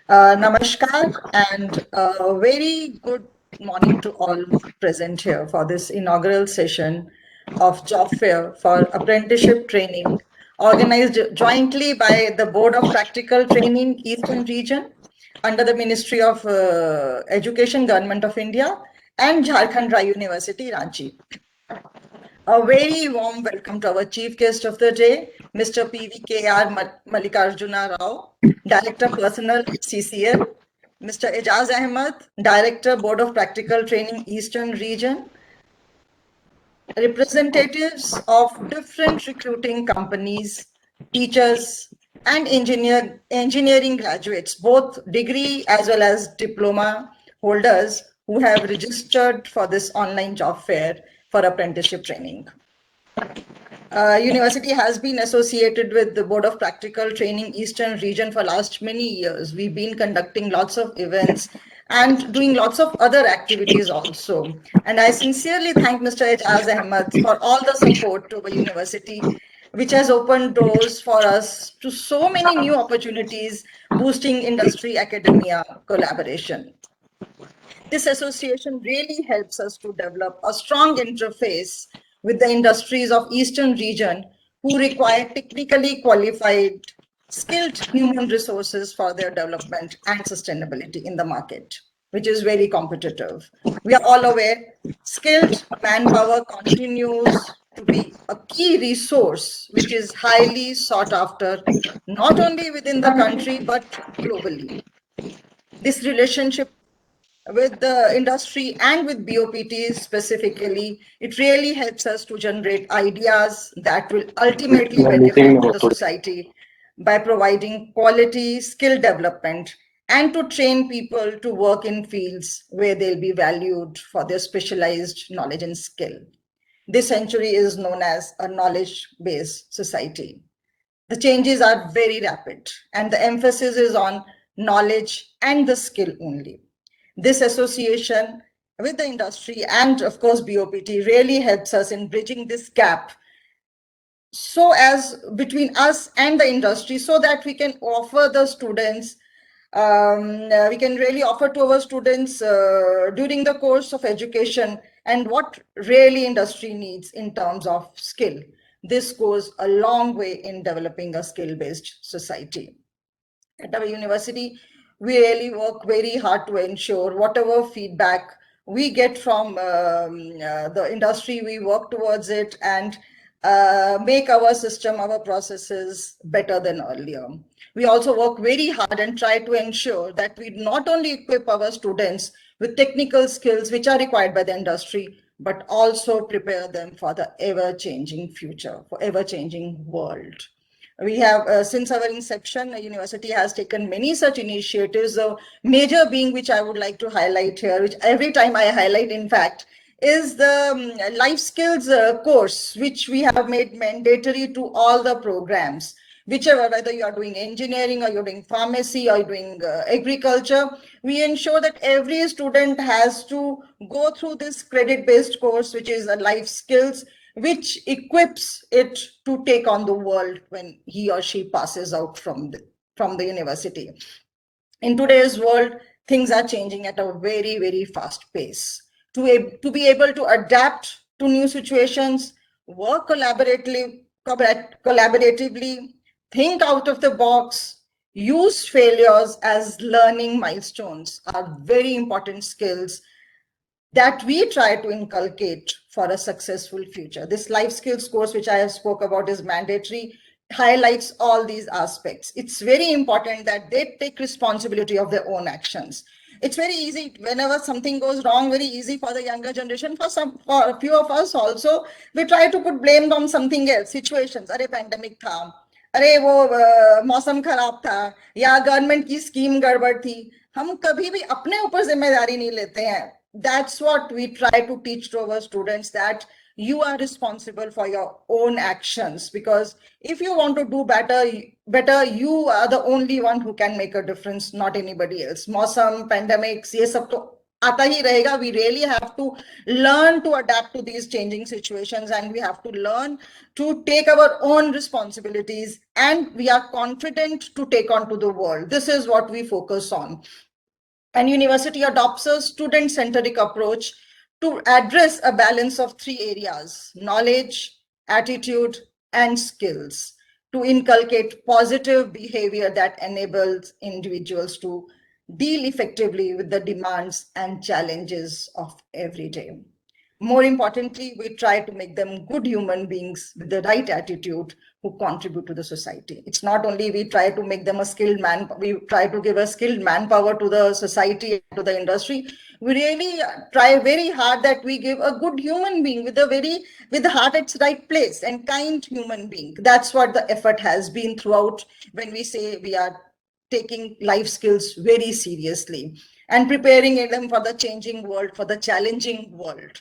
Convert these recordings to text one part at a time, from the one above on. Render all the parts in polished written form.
Namaskar and a very good morning to all present here for this inaugural session of Job Fair for Apprenticeship Training, organized jointly by the Board of Practical Training Eastern Region under the Ministry of Education, Government of India, and Jharkhand Rai University, Ranchi. A very warm welcome to our chief guest of the day, Mr. PVKR Mallikarjuna Rao, Director Personnel CCL, Mr. Ejaz Ahmed, Director Board of Practical Training Eastern Region, representatives of different recruiting companies, teachers, and engineering graduates, both degree as well as diploma holders who have registered for this online job fair for apprenticeship training. University has been associated with the Board of Practical Training Eastern Region for last many years. We've been conducting lots of events and doing lots of other activities also. And I sincerely thank Mr. Ejaz Ahmed for all the support to our university, which has opened doors for us to so many new opportunities, boosting industry academia collaboration. This association really helps us to develop a strong interface with the industries of Eastern region who require technically qualified, skilled human resources for their development and sustainability in the market, which is very competitive. We are all aware, skilled manpower continues to be a key resource, which is highly sought after, not only within the country, but globally. This relationship with the industry and with BOPT specifically, it really helps us to generate ideas that will ultimately benefit the society by providing quality skill development and to train people to work in fields where they'll be valued for their specialized knowledge and skill. This century is known as a knowledge-based society. The changes are very rapid and the emphasis is on knowledge and the skill only. This association with the industry and of course BOPT really helps us in bridging this gap so as between us and the industry so that we can offer the students we can really offer to our students during the course of education and what really industry needs in terms of skill. This goes a long way in developing a skill-based society. At our university, we really work very hard to ensure whatever feedback we get from the industry, we work towards it and make our system, our processes better than earlier. We also work very hard and try to ensure that we not only equip our students with technical skills which are required by the industry, but also prepare them for the ever-changing future, for ever-changing world. We have, since our inception, the university has taken many such initiatives, the major being which I would like to highlight here, which every time I highlight, in fact, is the life skills course, which we have made mandatory to all the programs, whichever, whether you are doing engineering or you're doing pharmacy or you're doing agriculture, we ensure that every student has to go through this credit-based course, which is a life skills, which equips it to take on the world when he or she passes out from the university. In today's world, things are changing at a very, very fast pace. To be able to adapt to new situations, work collaboratively, think out of the box, use failures as learning milestones are very important skills that we try to inculcate for a successful future. This life skills course, which I have spoke about, is mandatory, highlights all these aspects. It's very important that they take responsibility of their own actions. It's very easy whenever something goes wrong, very easy for the younger generation, for a few of us also, we try to put blame on something else, situations, अरे pandemic था, अरे वो मौसम खराब था, या government की scheme गड़बड़ थी. हम कभी भी अपने ऊपर जिम्मेदारी नहीं लेते हैं. That's what we try to teach to our students, that you are responsible for your own actions, because if you want to do better, you are the only one who can make a difference, not anybody else. Mausam, pandemics, ये सब तो आता ही rahega. We really have to learn to adapt to these changing situations, and we have to learn to take our own responsibilities, and we are confident to take on to the world. This is what we focus on. And university adopts a student-centric approach to address a balance of three areas: knowledge, attitude, and skills, to inculcate positive behavior that enables individuals to deal effectively with the demands and challenges of every day. More importantly, we try to make them good human beings with the right attitude who contribute to the society. It's not only we try to make them a skilled man, we try to give a skilled manpower to the society, to the industry. We really try very hard that we give a good human being with the heart at its right place, and kind human being. That's what the effort has been throughout when we say we are taking life skills very seriously and preparing them for the changing world, for the challenging world.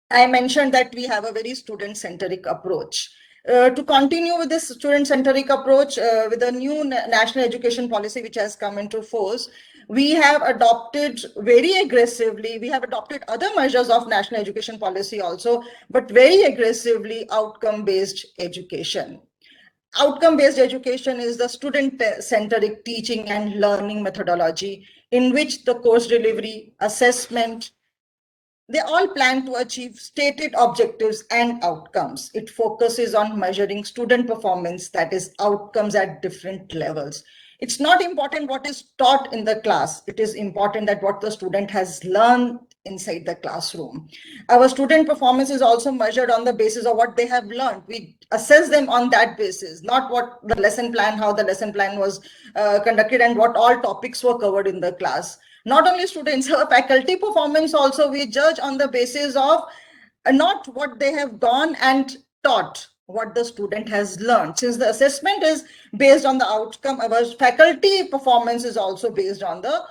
I mentioned that we have a very student-centric approach. To continue with this student-centric approach, with the new national education policy which has come into force, we have adopted very aggressively, we have adopted other measures of national education policy also, but very aggressively outcome-based education. Outcome-based education is the student-centric teaching and learning methodology in which the course delivery, assessment, they all plan to achieve stated objectives and outcomes. It focuses on measuring student performance, that is, outcomes at different levels. It's not important what is taught in the class. It is important that what the student has learned inside the classroom. Our student performance is also measured on the basis of what they have learned. We assess them on that basis, not what the lesson plan, how the lesson plan was conducted, and what all topics were covered in the class. Not only students, our faculty performance also we judge on the basis of not what they have gone and taught, what the student has learned. Since the assessment is based on the outcome, our faculty performance is also based on the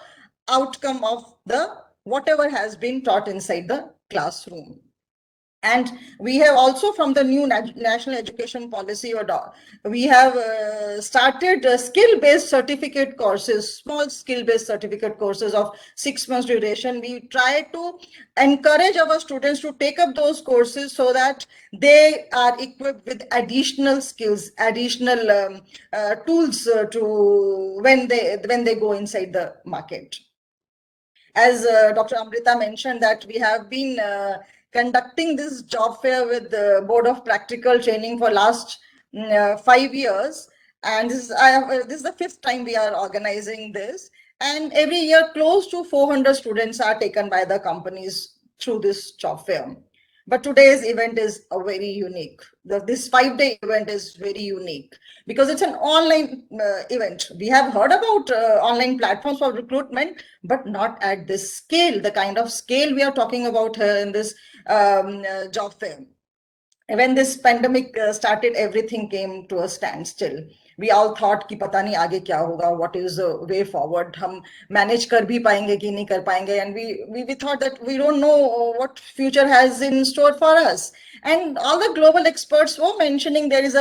outcome of the whatever has been taught inside the classroom. And we have also, from the new national education policy, we have started skill-based certificate courses, small skill-based certificate courses of 6 months duration. We try to encourage our students to take up those courses so that they are equipped with additional skills, additional tools to when they go inside the market. As Dr. Amrita mentioned, that we have been conducting this job fair with the Board of Practical Training for last 5 years. And this is the 5th time we are organizing this. And every year, close to 400 students are taken by the companies through this job fair. But today's event is a very unique. This 5-day event is very unique because it's an online event. We have heard about online platforms for recruitment, but not at this scale, the kind of scale we are talking about here in this job fair. When this pandemic started, everything came to a standstill. We all thought कि पता नहीं आगे क्या होगा, what is the way forward, हम manage कर भी पाएंगे कि नहीं कर पाएंगे, and we thought that we don't know what future has in store for us. And all the global experts were mentioning there is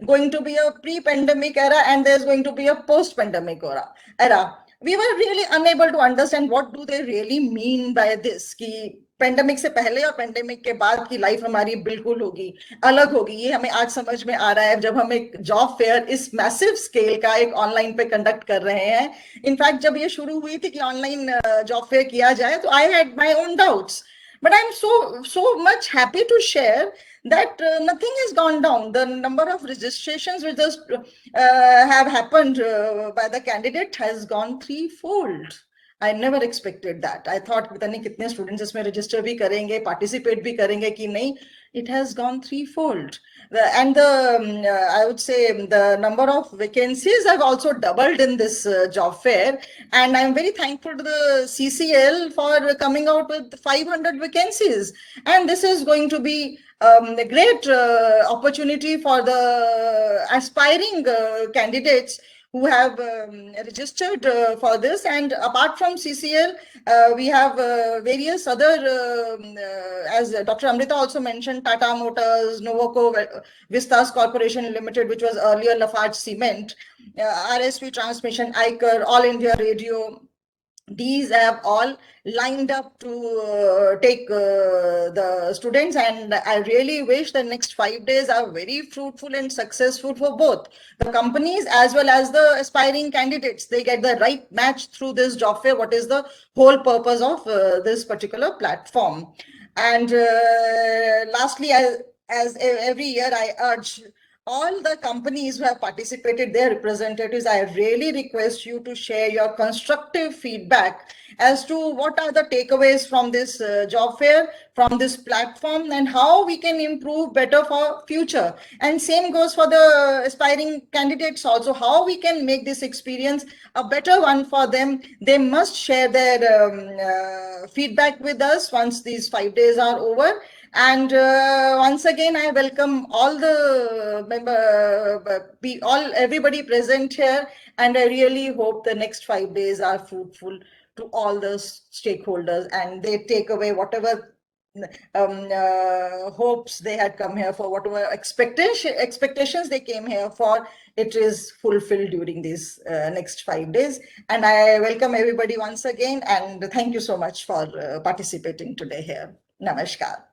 going to be a pre-pandemic era, and there's going to be a post-pandemic era. We were really unable to understand what do they really mean by this, कि pandemic से पहले और pandemic के बाद की life हमारी बिल्कुल होगी, अलग होगी. ये हमें आज समझ में आ रहा है जब हम एक जॉब फेयर इस मैसिव स्केल का एक ऑनलाइन पे कंडक्ट कर रहे हैं. इनफैक्ट जब ये शुरू हुई थी कि ऑनलाइन जॉब फेयर किया जाए, तो I had my own doubts, but I'm so much happy to share that nothing has gone down. The number of registrations which just have happened by the candidate has gone threefold. I never expected that. I thought पता नहीं कितने students इसमें register भी करेंगे, participate भी करेंगे कि नहीं. It has gone threefold. I would say the number of vacancies have also doubled in this job fair. And I'm very thankful to the CCL for coming out with 500 vacancies. And this is going to be a great opportunity for the aspiring candidates who have registered for this. And apart from CCL, we have various other, as Dr. Amrita also mentioned, Tata Motors, Novoco Vistas Corporation Limited, which was earlier Lafarge Cement, RSV Transmission, ICAR, All India Radio, these have all lined up to take the students, and I really wish the next 5 days are very fruitful and successful for both the companies as well as the aspiring candidates. They get the right match through this job fair, what is the whole purpose of this particular platform. And lastly, as every year, I urge all the companies who have participated, their representatives, I really request you to share your constructive feedback as to what are the takeaways from this job fair, from this platform, and how we can improve better for future. And same goes for the aspiring candidates also, how we can make this experience a better one for them. They must share their feedback with us once these 5 days are over. And once again, I welcome all the everybody present here, and I really hope the next 5 days are fruitful to all the stakeholders, and they take away whatever hopes they had come here for, whatever expectations they came here for, it is fulfilled during these next 5 days. And I welcome everybody once again, and thank you so much for participating today here. Namaskar.